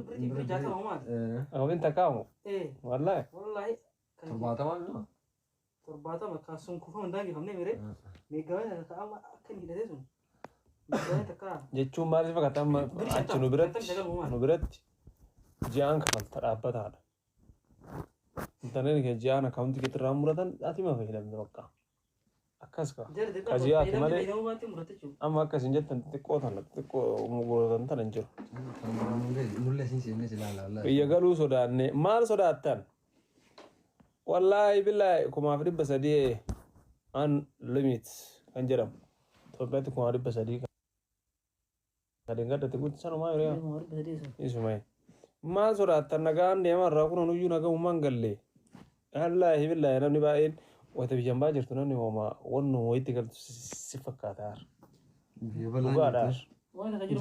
بريتي جاتا ومات أو أنت كامو إيه والله ترباتا ما ترباتا ما كاسون كوفا من داقي خمني ميري ميقاوي كأما أكن هيدا تيسون ميقاوي تكا jechuun maaliif fakkaata amma achi nu biratti ji'aan kafalta dhaabbataadha. Intarneetii kee ji'aan akkaawuntii keetti irraa muratan ati ma fayyadamte bakka akkas ka kajiyaati malee amma akkas hin jettan xixiqqoo tana xixiqqoo muguratan tana hin jiru. nulle sin seenee silaa Biyya galuu sodaanne maal sodaattan wallaahi billaahi 1300 an limit kan jedhamu Itoophiyaatti 1300 kadeen gaddate guutti sanumaa yeroo isumay maal sodaattan nagaan deemaa irraa kun nuyyuu nagamummaan gallee wallaahi billaahi namni baay'een wata biyyan baa jirtu namni hooma wannu wayitti galtu si fakkaataar dhugaadhaar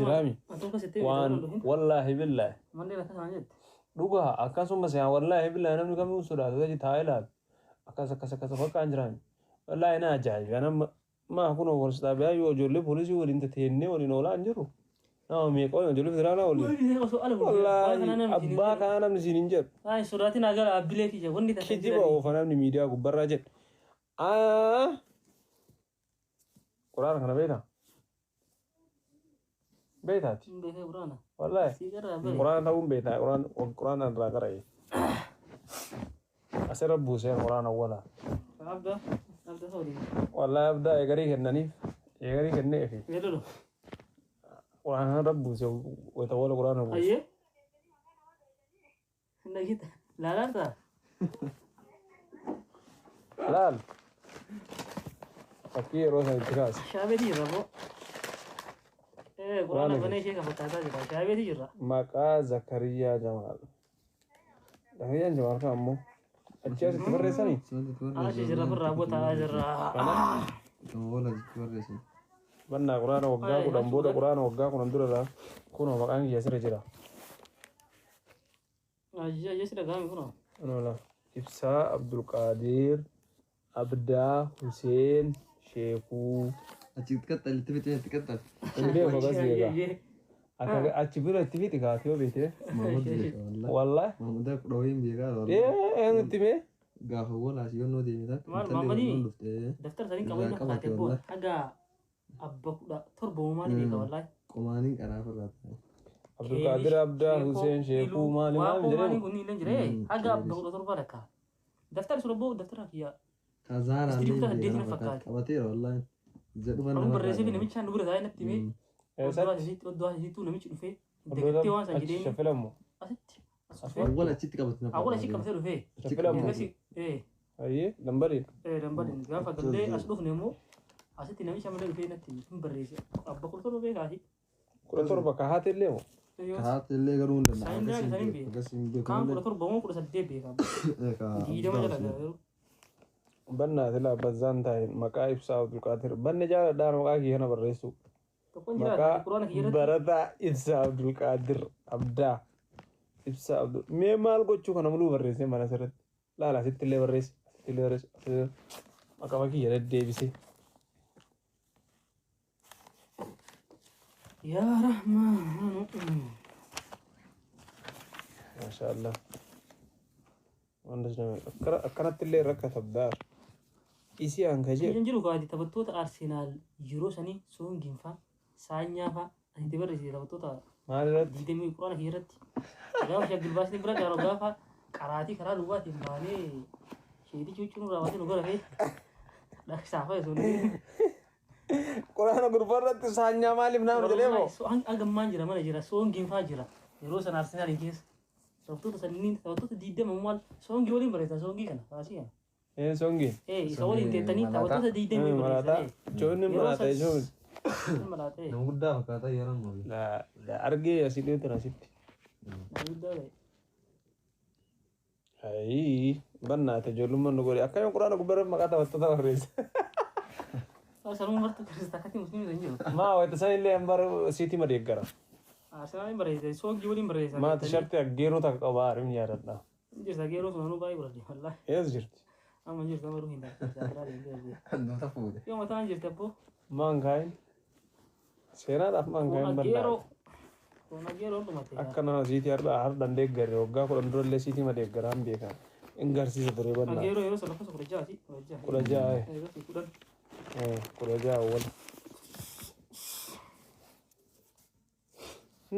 jiraami waan wallaahi billaahi dhugaa akkasumas yaa wallaahi billaahi namni kamuu sodaatu taji taa'ee ilaalu akkas fakkaan jiraami wallaahi na ajaa'iba nama maa kun oolsitaa biyaa yoo ijoollee poolisii waliin tateennee waliin oolaa hin jiru nama meeqa waliin ijoollee federaalaa waliin wallaahi abbaa kana namni siin hin jedhu sodaatiin agara abbilee kiyya wanni kijiba oofa namni miidiyaa gubbarraa jedhu quraana kana beektaa beektaati wallaahi quraana ta'uun beektaa quraana irraa qara'e asirra buusee quraana awwalaa والله أبدأ يقري كنني يقري كنني في قرآن رب ويتولى قرآن أبوه أيه نجد لا تا لا فكير روح الدراس شابي دي ربو إيه قرآن بني شيء كفتاتا جرا شابي دي جرا مكا زكريا جمال زكريا جمال كامو أجلس تبرسني أنا شجرة برابو تاجرة ولا تبرسني بنا قرآن وقا قدام بودا قرآن وقا قدام دورا كونا مكان يسير جرا يسير كام كونا أنا لا إبسا عبد القادر عبدا حسين شيخو أجيب تكتل تبي تكتل اللي هو بس يجا أتشبه التفيت كاتيو بيته والله محمود روين بيجا إيه أنا تبي قاف ولا شيء نو دي ميتا محمد دفتر ثاني كمان كاتبه حاجة أبوك لا تربو ما دي بيجا والله كمانين كنا فرات عبد القادر عبدا حسين شيخو مالي ما مالي كوني لنجري حاجة أبوك لا تربو لك دفتر سربو دفتر كيا كزارا دي فكات أبتير والله زدوا أنا بريسي بنمشي عن نقول هاي نبتمي ودوها جيتو نمشي نفي دكتي وان سجدين شفلمو أول شيء تكبتنا أول شيء كمثله فيه شفلمو إيه أيه لمبرين لمبرين قال فقال لي أشوف نمو أسيت نمشي عمله فيه نبتي بريسي أبغى كل طرف فيه كاهي كل طرف كهات اللي هو كهات اللي قرون لنا كان كل طرف بمو كل سدي بيه كان جيدا ما جرى بنا تلا بزان تاين مكا إبسا عبد القادر بنا جالا دار مكا كي هنا بريسو مكا بردا إبسا عبد القادر عبدا إبسا عبد مي مال قوچو كنا ملو بريسي مانا سرت لا ست اللي بريس مكا مكي يرد دي بيسي يا رحمن ما شاء الله أكنت اللي ركت الدار إيسي أنكجي ينجلو قاعد تبتوت أرسنال يورو سني سون جيمفا سانيا فا أنت تبرز تبتوت ما رد ديمي قرآن هيرت جاو شغل باس نبرة جارو جافا كراتي كرا لوات إمباني شيء دي شو رواتي نقول هاي لا سافا يسوني قرآن غرفة سانيا مالي بنا مرجليه سو أنغ مانجرا ما نجرا سون جيمفا جرا يورو سن أرسنال إنكيس تبتوت سنين تبتوت ديدة ممال سون جولين بريتا سون جي كنا فاسيا إيه سونجي سوالي تاني تبتوت ديدة مي بريتا جون ملاتا جون ملاتا نقول فكاتا يرام مولي لا أرجع أسيلي تراسيت هاي بنا تجولم من نقولي أكايم قرآن كبر مكاتا وتدا وريس سلام مرت كريستاكتي مسلمين زنجيرو ما هو تسأل لي أمبر سيتي ما ديكرا أرسنال بريزة سوق جولين بريزة ما تشرت أجيرو تك أبار من ياردنا جيرت أجيرو سنانو باي برادي والله يس جرت أما جيرت أمرو هندا نو تفوده يوم تان جيرت أبو مانغاين سيرا ده مانغاين أجيرو Kona gero ndo mate. akkana siiti har dandeeggare waggaa kudhan durallee siiti madeeggaraan beekan in garsiisa ture bal'aa Gero yero sana kasa kura jati. kudha ja'a Kudan. kudha ja'a wal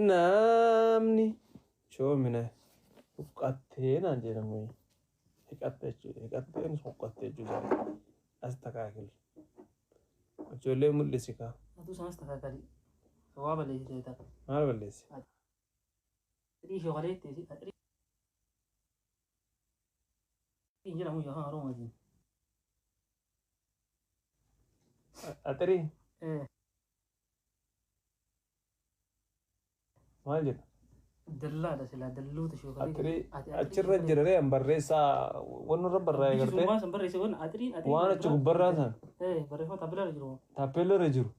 namni shoomina huqqattee naan jedhamu hiqatte jechuudha hiqatteen huqqatte jechuudha as takaakil ijoollee mul'isi kaa Atu sanas takakali. Sawaba le teta. maal balleessi Tri shogalete si atri. Injira mu jaha aroma din. atirii maal jedha Dalla da sila dallu ta shogalete. atirii achirra jirare an barreessaa wanurra barraa'e gartee Summa sambar rese won atri waan achi gubbarraa san barrefa tabla jiru. taappeellarra jiru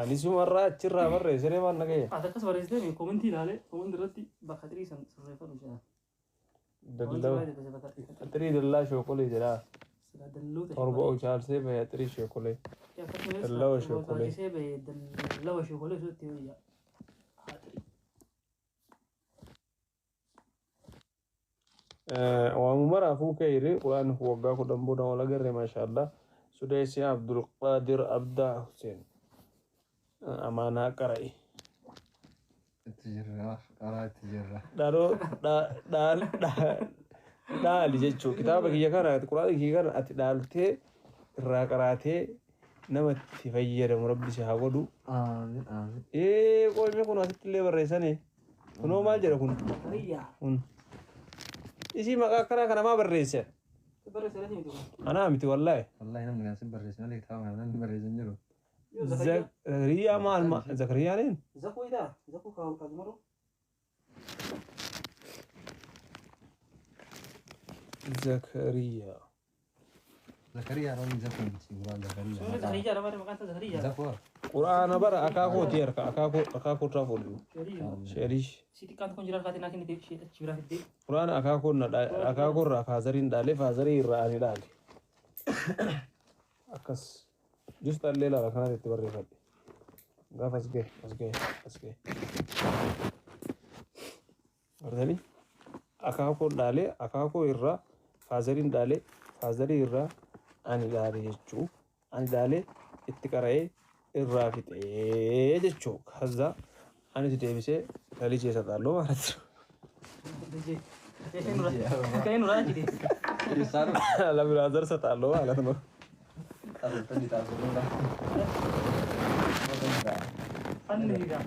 ani sumarraa achirraa barreessine waan nagayya Atakas barreessite mi commenti ilaale comment irratti bakka atri san sirreeffatu jira. dallaa atirii dallaa shookolee jedhaa Sila dallu ta torba uchaalsee bahe atirii shookolee Dallawa shokolee. Sai bai dallawa shokolee su te ya. waamu maraafuu kayri quraan waggaa kudhan booda wal agarre maashaallah sudeessi abdulqaadir abdaa huseen amaanaa qara'i Tijirra, karaa tijirra. dhaloo dhaali jechuu kitaaba kiyya kana quraan kiyya kana ati dhaaltee irraa qaraatee namatti fayyadamu rabbi si haa godhu Aamin, aamin. qoolmi kun asitti illee barreessane kunoo maal jedha kun isii maqaa akkanaa kana maa barreesse anaa miti wallaahi Wallahi namni kan sin barreessu malee kitaaba kana namni barreessan jiru. zakariyaa maal zakariyaanin Zaku ida, zaku kau kagumaro. zakariyaa Zakariyaa roon zakuu miti guraan Sudah Zakariyaa. Zakaria, nama makan Zakaria. Zakuu. quraana bara akaakooti harka akaakoo irraa fuudhu Zakaria. sheerish Siti kan kun jiran katina kini de cibra de. quraana akaakoo irraa faazariin dhaale faazarii irraa ani dhaale akkas just dhallee laala kanatti itti barreeffadhe gaaf as gahe artanii akaakoo dhaale akaakoo irraa faazariin dhaale faazarii irraa ani dhaale jechuu ani dhaale itti qara'ee irraa fixee jechuu kaza ani deebisee lalichee isa xaalloo maalatti Kayak nurah jadi. Isaanu. la biraazar isa xaalloo maalatti no Taasisan taasisuudha. Pan juga.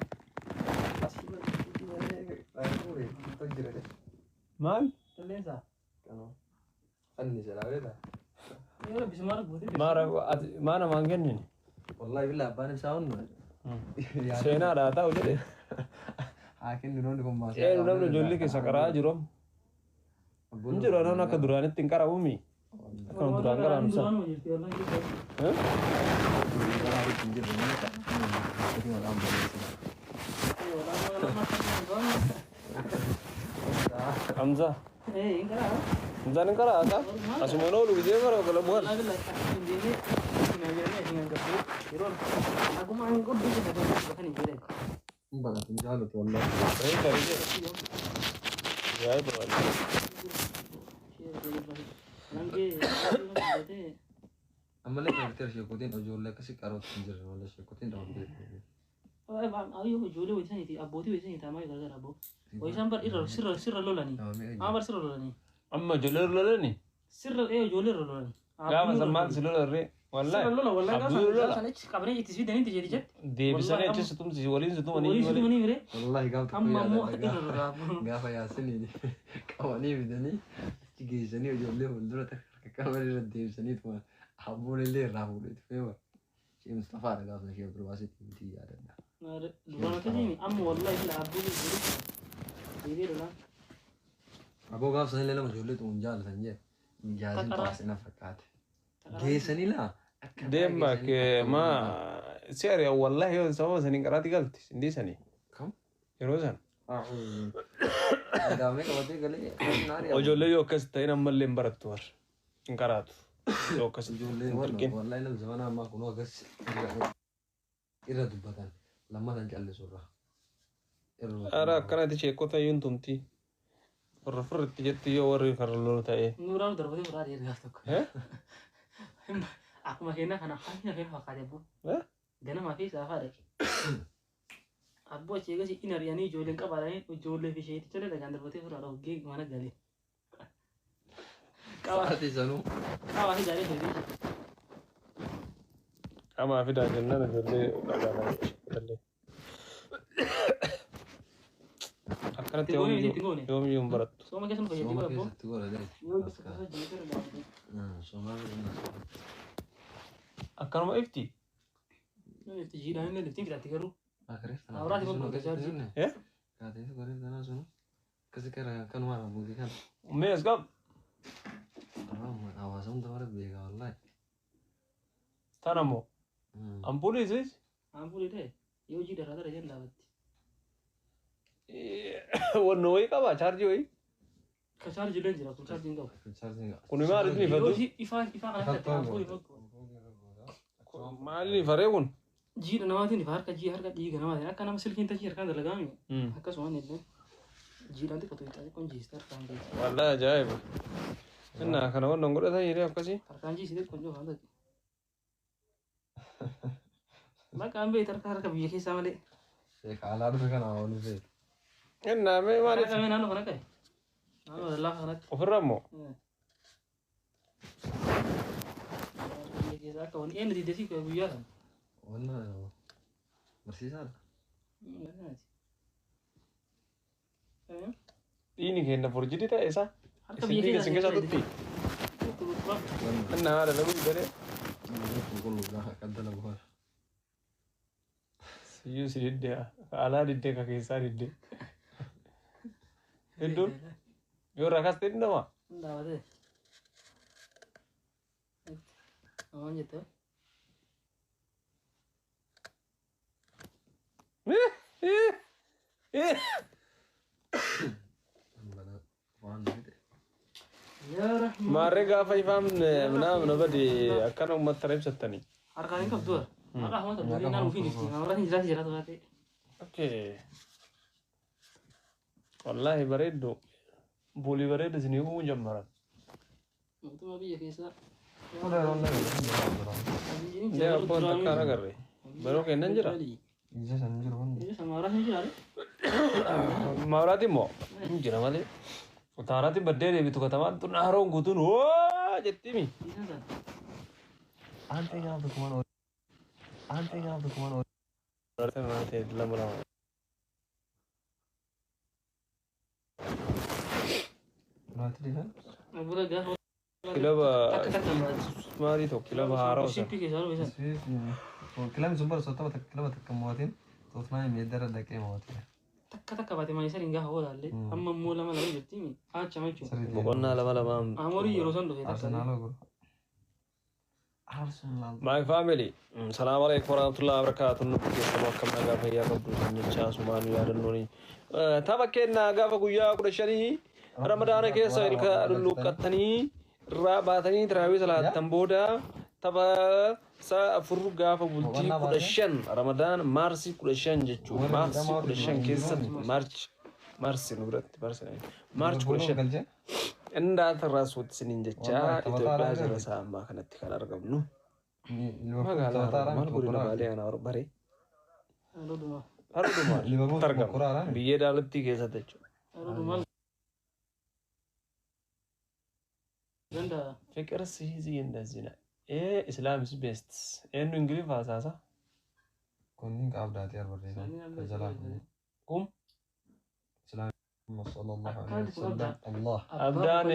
maal Terlesa. Fanni jedhaa beektaa? Ini udah bisa marah buat itu. maana maan kennine Wallahi bilaa abbaan ibsaa hundu. seenaadhaa ta'u jedhe Haa kennu namni kun baasee. ee namni ijoollee keessa qaraa jiru hin jiru namni akka duraanitti hin qara'uumi akkana duraan qaraamsa Duraan mau jadi orang gitu. hamza Enggak lah. hamzaan hin qaraa akka asuma noolu gidee mara ogala bu'an Lagi lah. Ini sebenarnya dengan kebu. Kira aku mau angkut di sini bahkan ini deh. Hin baqatin jaalatu wallahi. yaa'ee barbaade Nanti Ammallee dooktar sheekotiin ijoollee akkasii qarootti hin jirre malee sheekotiin dhaabbatee. ayo ijoollee wayisaan iti abbootii wayisaan iti ammaa gargaara abboo. Wayisaan bar irra sirra lolanii. Bar sirra lolanii. amma ijoollee lolani Sirra ijoollee irra lolanii. gaafa san maal si lolarre Sirra wallaahi lola wallahi Abduu lola. gaafa sana qabanii itti fidanii itti jedhi jedhe. deebisanii achi situmsi waliin Waliin situmanii situmanii mire. Wallahi gaafa tokko Amma ammoo yaadadha irra lolaa. gaafa yaasanii qabanii fidanii achi geessanii ijoollee fuuldura harka qaban irra deebisanii tuma abboon illee irraa fuudhee dhufee bara. Shee Mustafaadha gaafa ishee birbaasitti miti yaadadha. Duraan akkasii amma wallahi sila abbootii ijoollee. Deebi'ee lolaa. Aboo gaafa sana illee nama ijoollee tuun jaalatan jee jaasin Takara. taasise na fakkaate. Geessanii laa. deemba ke ma seeri wallahi yoo sababa saniin qaraati galti sindii sanii Kam? yeroo san Daamee qabatee galee naari ijoollee yoo akkas ta'in ammallee hin barattu war hin qaraatu yoo akkas ijoollee wallahi nam zamana ammaa kunoo akkas irra dubbatan lammatan callisu irraa. Ara akkanatti sheekota iyyuu tumti. Warra firritti jetti yoo warri karra ta'e. Nuraan darbatee biraa deebi'aaf tokko. Akkuma kennaa kana hafina keenya fakkaate abboo. Ganamaa fi saafaa dhaqe. Abboo achi eegas hin ari'anii ijoolleen qabaadhanii ijoollee fi isheetti tolee dhagaan darbatee biraa hoggee mana galee. Qabaate sanuu. Qabaa fi jaalee deebi'ee. Qamaa fidaa jennaan ijoollee dhagaa galee. Akkanatti yoomiyyuu hin barattu. Sooma keessumaa fayyadii Sooma abboo. keessatti godha dha. Yoo gosa gosa jeeqee dhagaa. Soomaa keessatti. Akkanuma ifti. Itti jiidhaan illee liftiin fidatti garuu. Akareef tanaa. Awuraati kun bakka isaa jiru. Kaateef goreef tanaa sunu. Akkasi kara kanuma rabuuti kan. Mees qab. Hawaasa hunda mara beekaa wallaahi. Tanammoo. Ampuuliisis. Ampuulii ta'e yoo hojii darraa dara jedhan dhaabatti. Wanno wayii qabaa chaarjii wayii. Ka chaarjii illee jira kun chaarjii hin qabu. Kun maal isin ifatu? Ifaa kanatti ampuulii fakkaatu. Maaliin ifaree kun? Jiidha namaatiin ifa harka dhiiga namaatiin akka nama silkiin tachii harkaan dalagaami. Akkasuma illee jiidhaan xiqqatu ixaa kun jiiste harkaan geessu. Wallaahi ajaa'iba. Innaa kana wannan godhatan yeroo akkasii. Harkaan jiisite kun joo haala. Maqaan beektu harka biyya keessaa malee. Alaa dhufe kana oolu feetu. Innaa mee maaliif? Harka naannoo kana qabe. Naannoo lallaafa kanatti. Ofirra immoo? Biyya keessaa akka wani eenyu diddesii guyyaa kana. Wanna barsiisaadha. Dhiini kenna furjiti ta'e isaa? Harka biyya keessaa isin keessa tutti? Innaa haadha lagu garee? Qulqulluudha kan dalagu fara. Siyyuu si diddee alaa diddee ka keessaa diddee. Hedduun yoo irraa kaas ta'e dhindhamaa? Dhaabatee. Maal jettee? Maarree gaafa ifaan mana bade akkana uummata reebsattanii. Harkaan hin qabdu. Maqaa hamata bu'uurri naan ofiin ibsi. Namarratti hin jiraatu jiraatu baatee. Okay. Wallaahi bareeddu. Buulii bareeddu isin uumuu jammaran. Mootummaa biyya keessaa. Ndee abboon takkaan agarre. Baroo kennan jira. Ija san jiru kun. Ija samaaraas hin jiraale. Maawraati immoo hin jira malee. Utaaraatti baddee deebitu katamaan tun haroon guutuun hoo jettimi. Isaan sana. Aantee gaafatu kumaan oolu. Aantee gaafatu kumaan oolu. Barreeffama naa ta'e lama lama. Naati deeman. Bura gaafa. Kilaba Takka takkaan baatu. maalii tokko kilaba haaraa osa. Shippii keessaa dhufe sana. Kilami sun bara sottama kilaba takka mootiin toofnaa meeddara dhaqee mootii. Takka baate maayisariin gaafa oolaallee amma immoo lama jirti haachama jechuudha. Boqonnaa lama lamaan. Amorii yeroo san dhufe takka. Arsenaaloo guru. Arsenaal. My family. Salaam alaikum warahmatullahi wabarakatuh. Nuti keessumaa akkam nagaa fayyaa qabdu jechaa sumaan yaadannooni. Tapha kennaa gaafa guyyaa 15 Ramadaana keessa ilka lulluqqattanii irraa baatanii tiraawii salaattan booda tapha sa'a afur gaafa bultii 15 Ramadaan Maarsi 15 jechuudha. Maarsi 15 keessatti Maarsi nu biratti Maarsi 15 indaata irraa suutti siniin jechaa Itoophiyaa jira isaa ammaa kanatti kan argamnu. Magaalaa maal godina baalee ana baree. Haruduma argama. Biyyee daalattii keessatti jechuudha. ፍቅር ሲይዝ እንደዚህ ነው። ኢስላምስ ቤስት ኤንዱ እንግሊዝ ፋሳሳ kunniin qaabdaatee arbarreessa jalaan ቁም islaam sallallahu alaihi wasallam allah አብዳን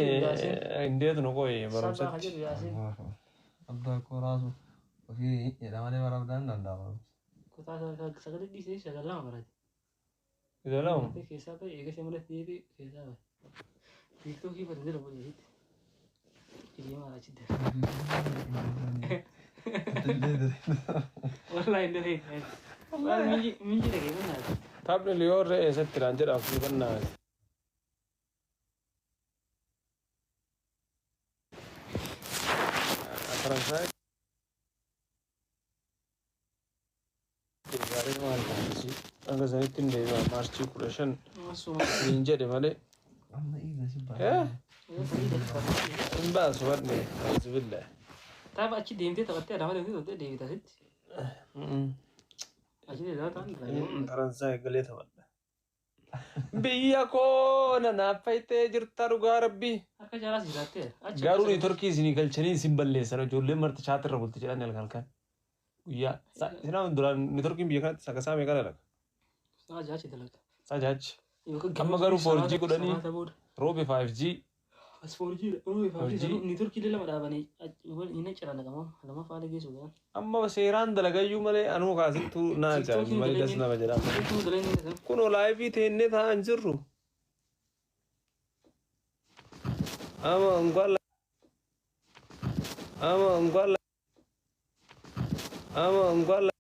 እንዴት ነው ቆይ በረምሰት abdaa koo raasu ofii jedhamanii bara abdaan danda'ama ይዘለው ታብን ሊዮር ሰትራን ጀዳፍ ይበና ፈረንሳይ ዛሬ ማለት ነው Aga sanittiin deebi'aa maarchii 15 Asuma. niin jedhe malee. amma eega si Eh? baay'ee Hin baasu badne. Alhamdulillah. Tapha achi deemtee taphattee Adaamaa deemtee taphattee deebitaa sitti. Achi deebitaa ta'an Faransaay galee taphadha. Biyya koo nanaaf fayitee jirta dhugaa rabbii. harka jaalaa siisattee. Garuu ni Turkii isinii galchanii isin balleessan ijoolleen marti shaatirra bulti jedhan halkan. Guyyaa sinaan duraan ni Turkiin biyya kanatti sakasaa meeqa dalaga? Saa jaachi dalaga. Saa jaachi. Amma garuu 4G godhanii roobe 5G. As 4G ni Turkii lama dhaabanii inni ciran dhaqamoo lama faala geessu gaan. Amma seeraan dalagayyuu malee anuu kaasittuu naa ajaa'ibu malee das nama jedhama. Kun olaayifii teennee taa'an jirru. Ama እንኳን